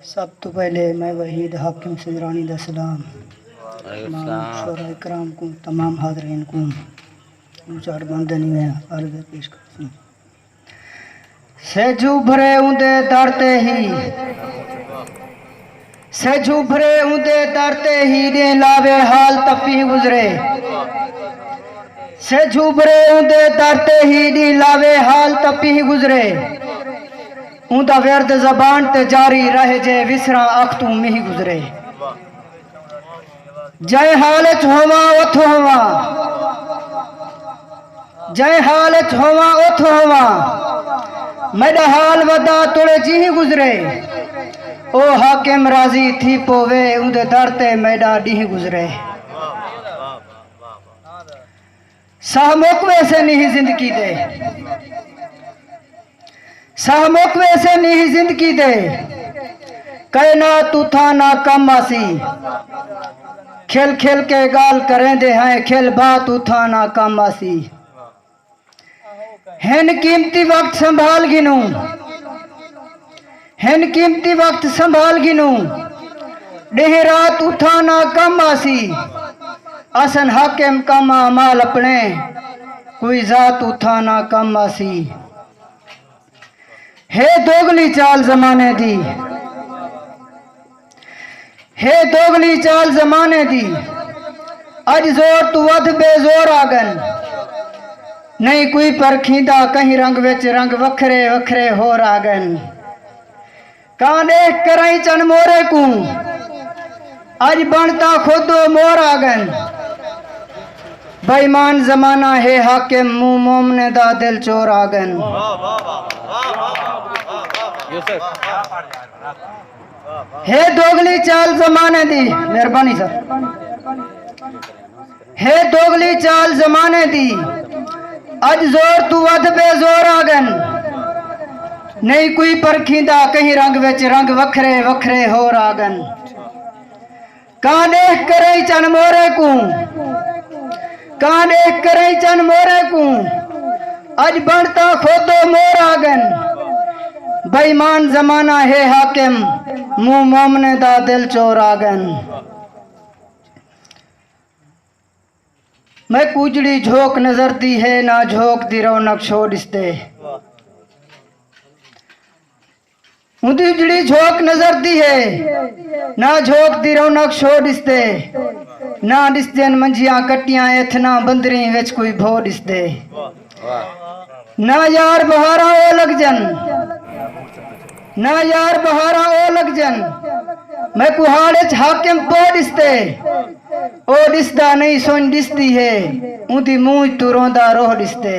सब तो पहले मैं वहीद हाकिम सिजरानी दा सलाम शोरा इकराम को तमाम हाज़रीन को चार बंदे नहीं है अर्ज़ पेश करता सेजू भरे उंदे दरते ही सेजू भरे उंदे दरते ही दे लावे हाल तफी गुजरे सेजू भरे उंदे दरते ही दी लावे हाल तपी गुजरे उंदा वर्द ज़बान ते जारी रहे जे विसरा अख तू मिही गुजरे जय हालत होवा उथ होवा जय हालत होवा उथ होवा मेरा हाल वदा तुड़े जी गुजरे ओ हाकिम राजी थी पोवे उंदे दर ते मेरा डी गुजरे साह मोकवे से नहीं जिंदगी दे साह मोकवे से नहीं जिंदगी दे कहना तू था ना कम आसी खेल खेल के गाल करें दे हैं खेल बा तू था ना कम आसी हेन कीमती वक्त संभाल गिनू हेन कीमती वक्त संभाल गिनू डेह रात उठा ना कम आसी असन हाकिम कमा माल अपने कोई जात उठा ना कम आसी हे दोगली चाल जमाने दी हे दोगली चाल जमाने दी अज जोर तू वध बेजोर आगन नहीं कोई परखींदा कहीं रंग विच रंग वखरे वखरे हो रागन कां देख कराई चन मोरे को अज बनता खुदो मोर आगन बेईमान जमाना है हाकिम मुंह मोमने दा दिल चोर आगन हे दोगली चाल जमाने दी मेहरबानी सर हे दोगली चाल जमाने दी अज जोर तू वध बेजोर आगन नहीं कोई परखींदा कहीं रंग विच रंग वखरे वखरे हो रागन कां देख करई चन मोरे को कां देख करई चन मोरे को अज बनता खोदो मोर आगन बेईमान जमाना है हाकिम मुंह मोमने दा दिल चोर आगन मैं कुजड़ी झोंक नजर दी है ना झोंक दी रौनक छोड़ इसते उजड़ी झोंक नजर दी है ना झोंक दी रौनक छोड़ इसते ना दिसदन मंजियां कट्टियां इथना बंदरी विच कोई भोर इसते ना यार बहारा ओ लग जन ना यार बहारा ओ लग जन मैं कुहाड़े च हाकिम पोड़ इसते ओ दिसदा नहीं सुन दिसदी है उदी मुंह तू रोंदा रोह दिसते